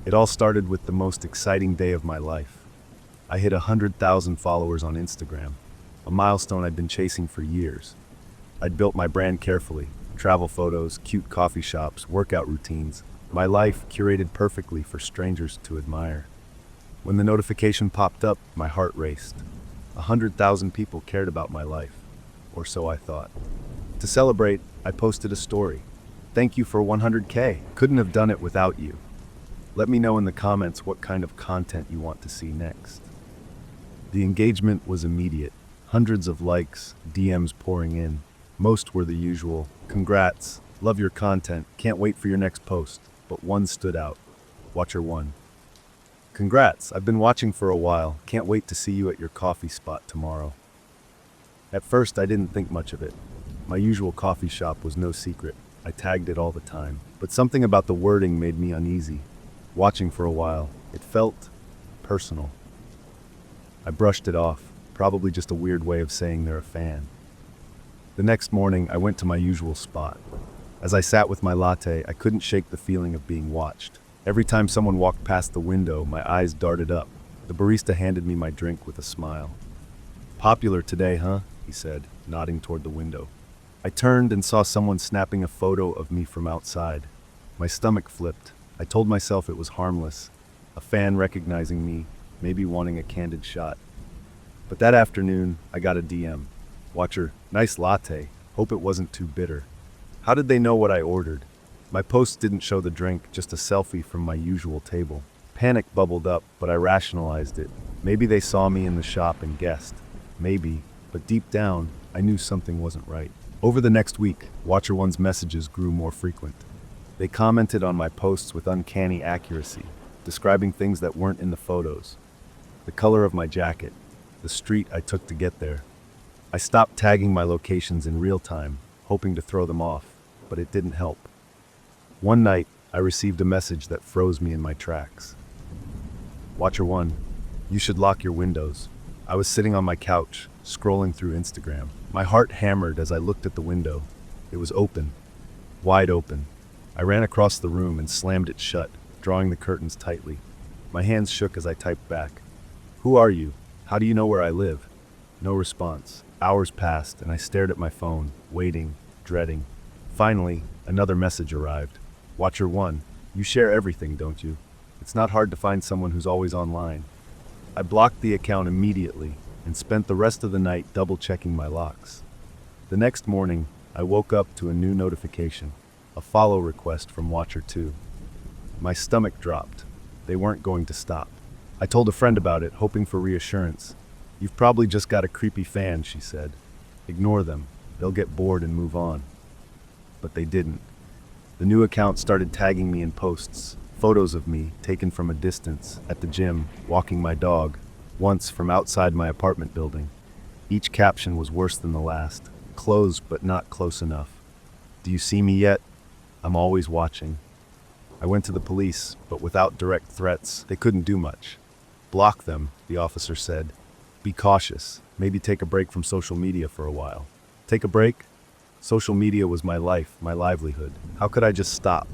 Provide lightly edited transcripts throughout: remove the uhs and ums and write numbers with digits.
It all started with the most exciting day of my life. I hit 100,000 followers on Instagram, a milestone I'd been chasing for years. I'd built my brand carefully, travel photos, cute coffee shops, workout routines, my life curated perfectly for strangers to admire. When the notification popped up, my heart raced. 100,000 people cared about my life, or so I thought. To celebrate, I posted a story. Thank you for 100K. Couldn't have done it without you. Let me know in the comments what kind of content you want to see next. The engagement was immediate. Hundreds of likes, DMs pouring in. Most were the usual. Congrats, love your content, can't wait for your next post. But one stood out. Watcher 1. Congrats, I've been watching for a while. Can't wait to see you at your coffee spot tomorrow. At first, I didn't think much of it. My usual coffee shop was no secret. I tagged it all the time. But something about the wording made me uneasy. Watching for a while, it felt personal. I brushed it off, probably just a weird way of saying they're a fan. The next morning, I went to my usual spot. As I sat with my latte, I couldn't shake the feeling of being watched. Every time someone walked past the window, my eyes darted up. The barista handed me my drink with a smile. Popular today, huh? He said, nodding toward the window. I turned and saw someone snapping a photo of me from outside. My stomach flipped. I told myself it was harmless. A fan recognizing me, maybe wanting a candid shot. But that afternoon, I got a DM. Watcher, nice latte. Hope it wasn't too bitter. How did they know what I ordered? My post didn't show the drink, just a selfie from my usual table. Panic bubbled up, but I rationalized it. Maybe they saw me in the shop and guessed. Maybe, but deep down, I knew something wasn't right. Over the next week, Watcher 1's messages grew more frequent. They commented on my posts with uncanny accuracy, describing things that weren't in the photos. The color of my jacket, the street I took to get there. I stopped tagging my locations in real time, hoping to throw them off, but it didn't help. One night, I received a message that froze me in my tracks. Watcher 1, you should lock your windows. I was sitting on my couch, scrolling through Instagram. My heart hammered as I looked at the window. It was open, wide open. I ran across the room and slammed it shut, drawing the curtains tightly. My hands shook as I typed back. Who are you? How do you know where I live? No response. Hours passed, and I stared at my phone, waiting, dreading. Finally, another message arrived. Watcher 1, you share everything, don't you? It's not hard to find someone who's always online. I blocked the account immediately and spent the rest of the night double-checking my locks. The next morning, I woke up to a new notification, a follow request from Watcher 2. My stomach dropped. They weren't going to stop. I told a friend about it, hoping for reassurance. You've probably just got a creepy fan, she said. Ignore them. They'll get bored and move on. But they didn't. The new account started tagging me in posts, photos of me taken from a distance, at the gym, walking my dog, once from outside my apartment building. Each caption was worse than the last. Close, but not close enough. Do you see me yet? I'm always watching. I went to the police, but without direct threats, they couldn't do much. Block them, the officer said. Be cautious. Maybe take a break from social media for a while. Take a break? Social media was my life, my livelihood. How could I just stop?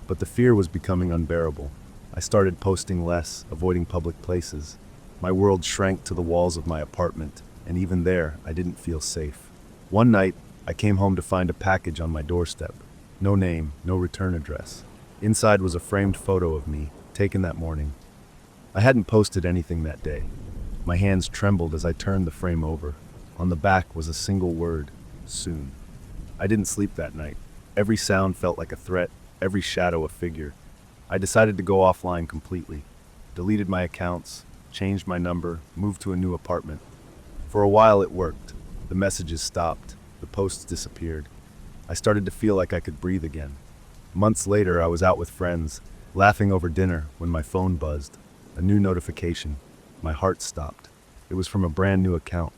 But the fear was becoming unbearable. I started posting less, avoiding public places. My world shrank to the walls of my apartment, and even there, I didn't feel safe. One night, I came home to find a package on my doorstep. No name, no return address. Inside was a framed photo of me, taken that morning. I hadn't posted anything that day. My hands trembled as I turned the frame over. On the back was a single word, soon. I didn't sleep that night. Every sound felt like a threat, every shadow a figure. I decided to go offline completely. Deleted my accounts, changed my number, moved to a new apartment. For a while it worked. The messages stopped. The posts disappeared. I started to feel like I could breathe again. Months later, I was out with friends, laughing over dinner when my phone buzzed. A new notification. My heart stopped. It was from a brand new account.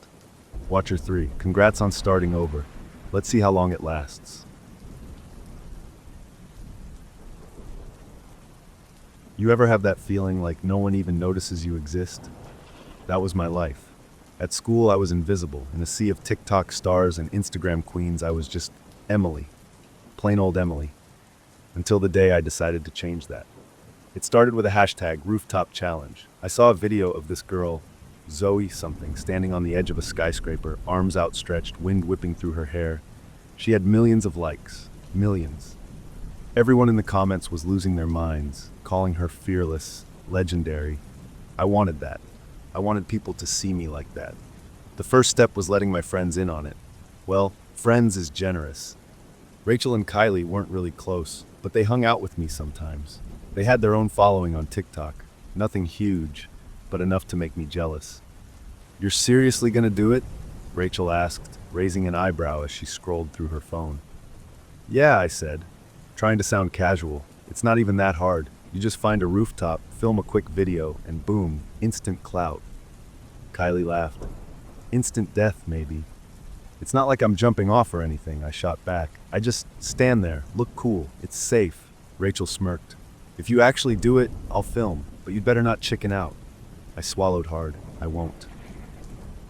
Watcher 3, congrats on starting over. Let's see how long it lasts. You ever have that feeling like no one even notices you exist? That was my life. At school, I was invisible. In a sea of TikTok stars and Instagram queens, I was just Emily. Plain old Emily. Until the day I decided to change that. It started with a hashtag rooftop challenge. I saw a video of this girl, Zoe something, standing on the edge of a skyscraper, arms outstretched, wind whipping through her hair. She had millions of likes. Millions. Everyone in the comments was losing their minds, calling her fearless, legendary. I wanted that. I wanted people to see me like that. The first step was letting my friends in on it. Well, friends is generous. Rachel and Kylie weren't really close, but they hung out with me sometimes. They had their own following on TikTok. Nothing huge, but enough to make me jealous. "You're seriously gonna do it?" Rachel asked, raising an eyebrow as she scrolled through her phone. "Yeah," I said, trying to sound casual. "It's not even that hard. You just find a rooftop, film a quick video, and boom, instant clout." Kylie laughed. "Instant death, maybe." "It's not like I'm jumping off or anything," I shot back. "I just stand there, look cool, it's safe." Rachel smirked. "If you actually do it, I'll film, but you'd better not chicken out." I swallowed hard. I won't.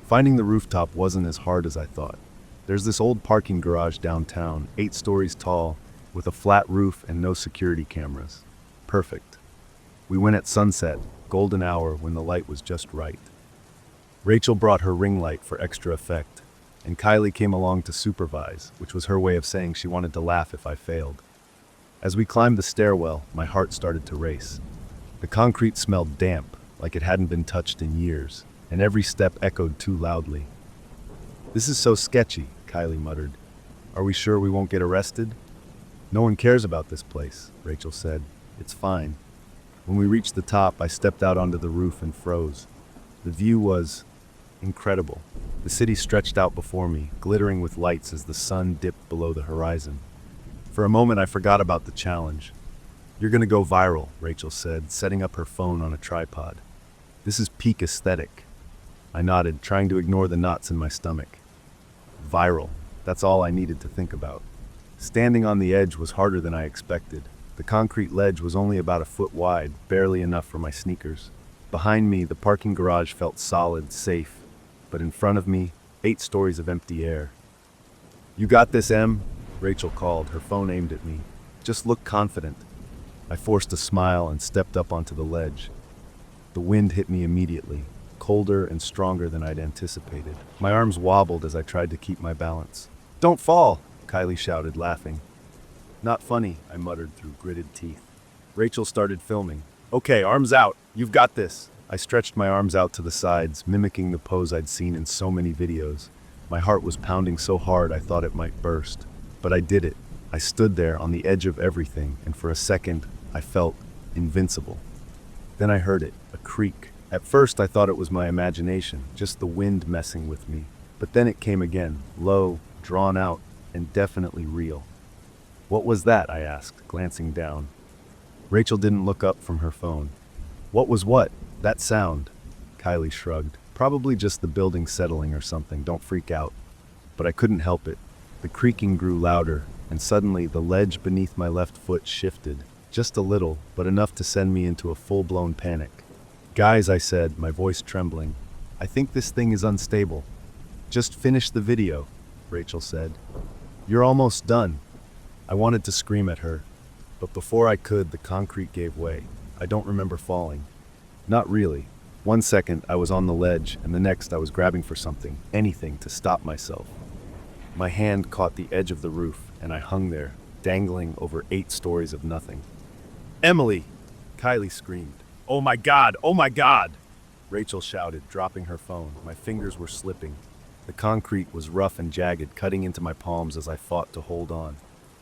Finding the rooftop wasn't as hard as I thought. There's this old parking garage downtown, 8 stories tall, with a flat roof and no security cameras. Perfect. We went at sunset, golden hour when the light was just right. Rachel brought her ring light for extra effect, and Kylie came along to supervise, which was her way of saying she wanted to laugh if I failed. As we climbed the stairwell, my heart started to race. The concrete smelled damp, like it hadn't been touched in years, and every step echoed too loudly. "This is so sketchy," Kylie muttered. "Are we sure we won't get arrested?" "No one cares about this place," Rachel said. "It's fine." When we reached the top, I stepped out onto the roof and froze. The view was incredible. The city stretched out before me, glittering with lights as the sun dipped below the horizon. For a moment, I forgot about the challenge. "You're gonna go viral," Rachel said, setting up her phone on a tripod. "This is peak aesthetic." I nodded, trying to ignore the knots in my stomach. Viral. That's all I needed to think about. Standing on the edge was harder than I expected. The concrete ledge was only about a foot wide, barely enough for my sneakers. Behind me, the parking garage felt solid, safe, but in front of me, 8 stories of empty air. "You got this, Em?" Rachel called, her phone aimed at me. "Just look confident." I forced a smile and stepped up onto the ledge. The wind hit me immediately, colder and stronger than I'd anticipated. My arms wobbled as I tried to keep my balance. "Don't fall!" Kylie shouted, laughing. "Not funny," I muttered through gritted teeth. Rachel started filming. "Okay, arms out. You've got this." I stretched my arms out to the sides, mimicking the pose I'd seen in so many videos. My heart was pounding so hard I thought it might burst. But I did it. I stood there on the edge of everything, and for a second, I felt invincible. Then I heard it, a creak. At first, I thought it was my imagination, just the wind messing with me. But then it came again, low, drawn out, and definitely real. "What was that?" I asked, glancing down. Rachel didn't look up from her phone. "What was what? That sound?" Kylie shrugged. "Probably just the building settling or something, don't freak out." But I couldn't help it. The creaking grew louder, and suddenly the ledge beneath my left foot shifted. Just a little, but enough to send me into a full-blown panic. "Guys," I said, my voice trembling, "I think this thing is unstable." "Just finish the video," Rachel said. "You're almost done." I wanted to scream at her, but before I could, the concrete gave way. I don't remember falling. Not really. One second, I was on the ledge, and the next I was grabbing for something, anything, to stop myself. My hand caught the edge of the roof, and I hung there, dangling over 8 stories of nothing. "Emily!" Kylie screamed. "Oh my God! Oh my God!" Rachel shouted, dropping her phone. My fingers were slipping. The concrete was rough and jagged, cutting into my palms as I fought to hold on.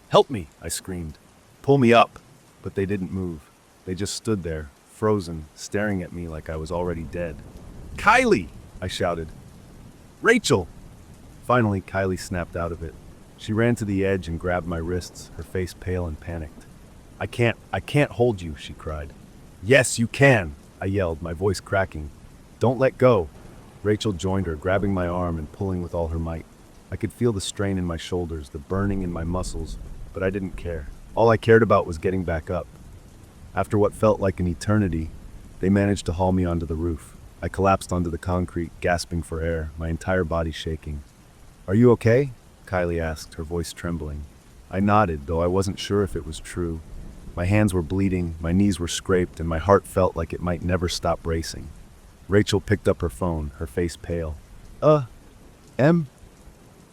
"Help me!" I screamed. "Pull me up!" But they didn't move. They just stood there, frozen, staring at me like I was already dead. "Kylie!" I shouted. "Rachel!" Finally, Kylie snapped out of it. She ran to the edge and grabbed my wrists, her face pale and panicked. I can't hold you," she cried. "Yes, you can," I yelled, my voice cracking. "Don't let go." Rachel joined her, grabbing my arm and pulling with all her might. I could feel the strain in my shoulders, the burning in my muscles, but I didn't care. All I cared about was getting back up. After what felt like an eternity, they managed to haul me onto the roof. I collapsed onto the concrete, gasping for air, my entire body shaking. "Are you okay?" Kylie asked, her voice trembling. I nodded, though I wasn't sure if it was true. My hands were bleeding, my knees were scraped, and my heart felt like it might never stop racing. Rachel picked up her phone, her face pale. Em?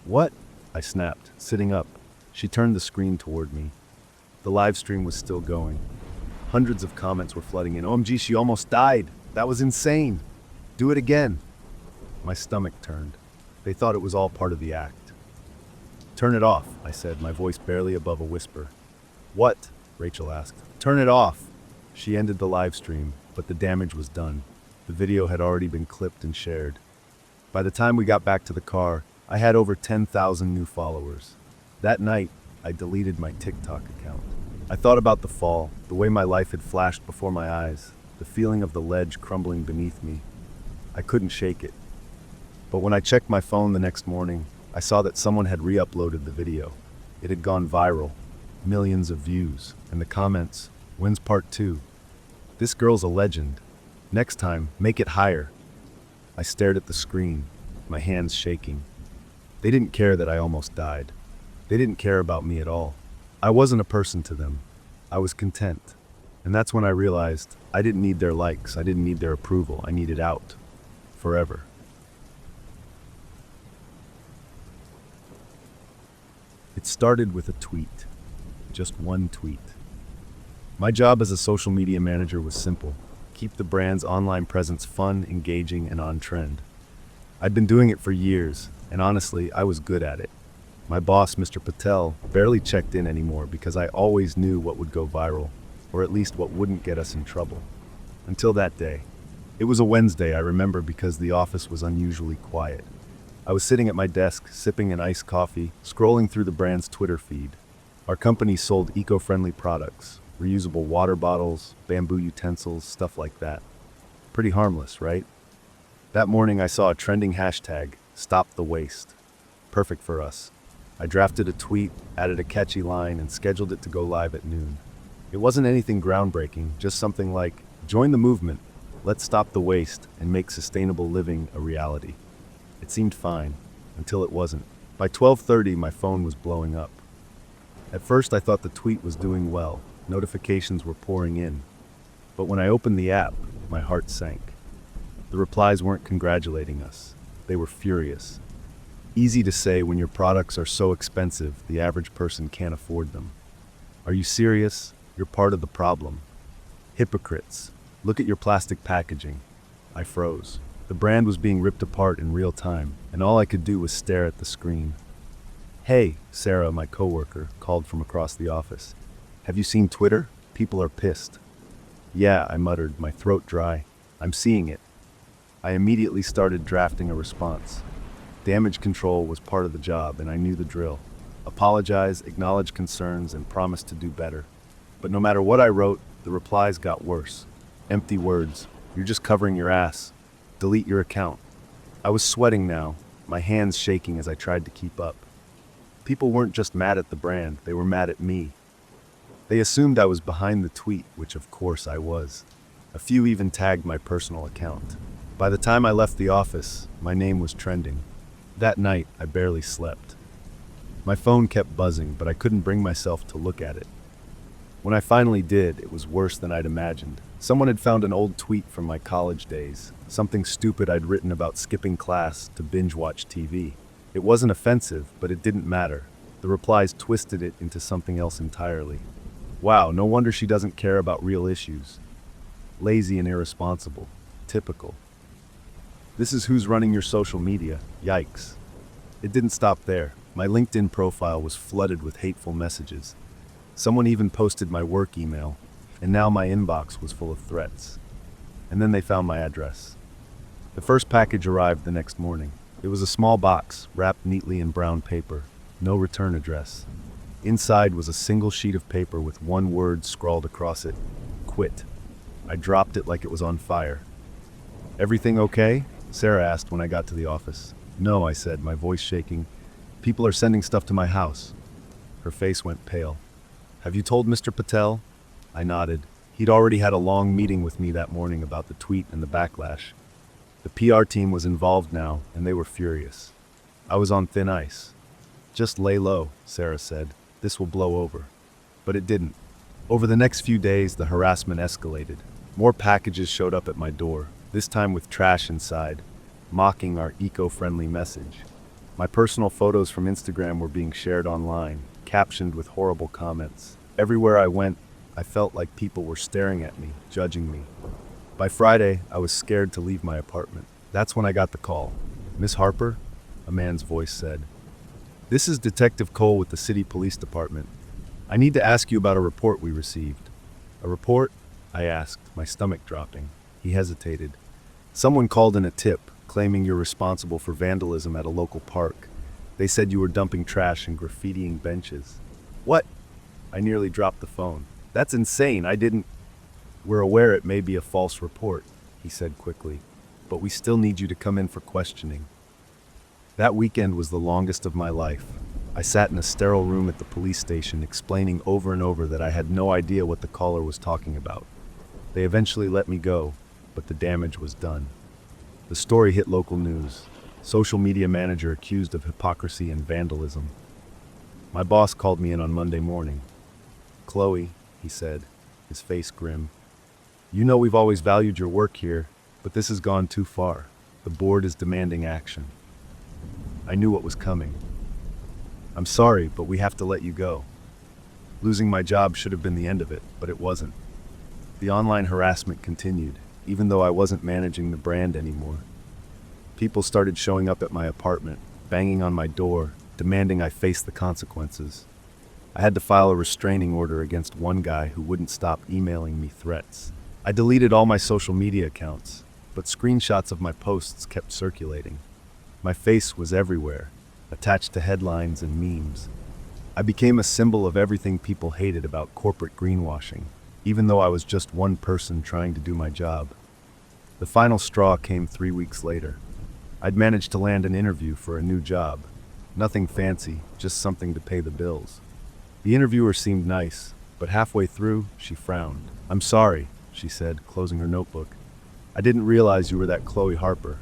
What? I snapped, sitting up. She turned the screen toward me. The live stream was still going. Hundreds of comments were flooding in. OMG, she almost died. That was insane. Do it again. My stomach turned. They thought it was all part of the act. Turn it off, I said, my voice barely above a whisper. What? Rachel asked. Turn it off. She ended the live stream, but the damage was done. The video had already been clipped and shared. By the time we got back to the car, I had over 10,000 new followers. That night, I deleted my TikTok account. I thought about the fall, the way my life had flashed before my eyes, the feeling of the ledge crumbling beneath me. I couldn't shake it. But when I checked my phone the next morning, I saw that someone had re-uploaded the video. It had gone viral, millions of views, and the comments, "When's part 2? This girl's a legend. Next time, make it higher." I stared at the screen, my hands shaking. They didn't care that I almost died. They didn't care about me at all. I wasn't a person to them. I was content. And that's when I realized I didn't need their likes, I didn't need their approval, I needed out. Forever. It started with a tweet. Just one tweet. My job as a social media manager was simple. Keep the brand's online presence fun, engaging, and on trend. I'd been doing it for years, and honestly, I was good at it. My boss, Mr. Patel, barely checked in anymore because I always knew what would go viral, or at least what wouldn't get us in trouble. Until that day. It was a Wednesday, I remember, because the office was unusually quiet. I was sitting at my desk, sipping an iced coffee, scrolling through the brand's Twitter feed. Our company sold eco-friendly products, reusable water bottles, bamboo utensils, stuff like that. Pretty harmless, right? That morning I saw a trending hashtag, Stop the Waste. Perfect for us. I drafted a tweet, added a catchy line, and scheduled it to go live at noon. It wasn't anything groundbreaking, just something like, join the movement, let's stop the waste, and make sustainable living a reality. It seemed fine, until it wasn't. By 12:30, my phone was blowing up. At first I thought the tweet was doing well, notifications were pouring in. But when I opened the app, my heart sank. The replies weren't congratulating us, they were furious. Easy to say when your products are so expensive the average person can't afford them. Are you serious? You're part of the problem. Hypocrites. Look at your plastic packaging. I froze. The brand was being ripped apart in real time, and all I could do was stare at the screen. Hey, Sarah, my coworker, called from across the office. Have you seen Twitter? People are pissed. Yeah, I muttered, my throat dry. I'm seeing it. I immediately started drafting a response. Damage control was part of the job, and I knew the drill. Apologize, acknowledge concerns, and promise to do better. But no matter what I wrote, the replies got worse. Empty words. You're just covering your ass. Delete your account. I was sweating now, my hands shaking as I tried to keep up. People weren't just mad at the brand, they were mad at me. They assumed I was behind the tweet, which of course I was. A few even tagged my personal account. By the time I left the office, my name was trending. That night, I barely slept. My phone kept buzzing, but I couldn't bring myself to look at it. When I finally did, it was worse than I'd imagined. Someone had found an old tweet from my college days, something stupid I'd written about skipping class to binge-watch TV. It wasn't offensive, but it didn't matter. The replies twisted it into something else entirely. Wow, no wonder she doesn't care about real issues. Lazy and irresponsible. Typical. This is who's running your social media. Yikes. It didn't stop there. My LinkedIn profile was flooded with hateful messages. Someone even posted my work email, and now my inbox was full of threats. And then they found my address. The first package arrived the next morning. It was a small box, wrapped neatly in brown paper. No return address. Inside was a single sheet of paper with one word scrawled across it. Quit. I dropped it like it was on fire. Everything okay? Sarah asked when I got to the office. No, I said, my voice shaking. People are sending stuff to my house. Her face went pale. Have you told Mr. Patel? I nodded. He'd already had a long meeting with me that morning about the tweet and the backlash. The PR team was involved now, and they were furious. I was on thin ice. Just lay low, Sarah said. This will blow over. But it didn't. Over the next few days, the harassment escalated. More packages showed up at my door, this time with trash inside, mocking our eco-friendly message. My personal photos from Instagram were being shared online, captioned with horrible comments. Everywhere I went, I felt like people were staring at me, judging me. By Friday, I was scared to leave my apartment. That's when I got the call. "Miss Harper?" a man's voice said. "This is Detective Cole with the City Police Department. I need to ask you about a report we received." "A report?" I asked, my stomach dropping. He hesitated. "Someone called in a tip, claiming you're responsible for vandalism at a local park. They said you were dumping trash and graffitiing benches." "What?" I nearly dropped the phone. "That's insane, I didn't—" "We're aware it may be a false report," he said quickly, "but we still need you to come in for questioning." That weekend was the longest of my life. I sat in a sterile room at the police station explaining over and over that I had no idea what the caller was talking about. They eventually let me go, but the damage was done. The story hit local news. Social media manager accused of hypocrisy and vandalism. My boss called me in on Monday morning. "Chloe," he said, his face grim, "you know we've always valued your work here, but this has gone too far. The board is demanding action." I knew what was coming. "I'm sorry, but we have to let you go." Losing my job should have been the end of it, but it wasn't. The online harassment continued, even though I wasn't managing the brand anymore. People started showing up at my apartment, banging on my door, demanding I face the consequences. I had to file a restraining order against one guy who wouldn't stop emailing me threats. I deleted all my social media accounts, but screenshots of my posts kept circulating. My face was everywhere, attached to headlines and memes. I became a symbol of everything people hated about corporate greenwashing, even though I was just one person trying to do my job. The final straw came 3 weeks later. I'd managed to land an interview for a new job. Nothing fancy, just something to pay the bills. The interviewer seemed nice, but halfway through, she frowned. "I'm sorry," she said, closing her notebook. "I didn't realize you were that Chloe Harper."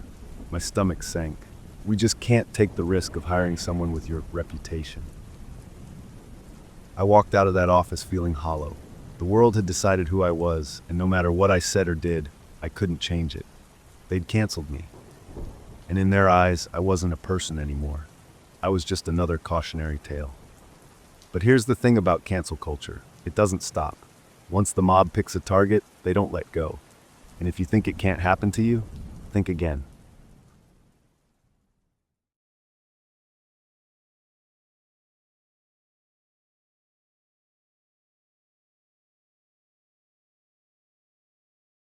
My stomach sank. "We just can't take the risk of hiring someone with your reputation." I walked out of that office feeling hollow. The world had decided who I was, and no matter what I said or did, I couldn't change it. They'd canceled me. And in their eyes, I wasn't a person anymore. I was just another cautionary tale. But here's the thing about cancel culture. It doesn't stop. Once the mob picks a target, they don't let go. And if you think it can't happen to you, think again.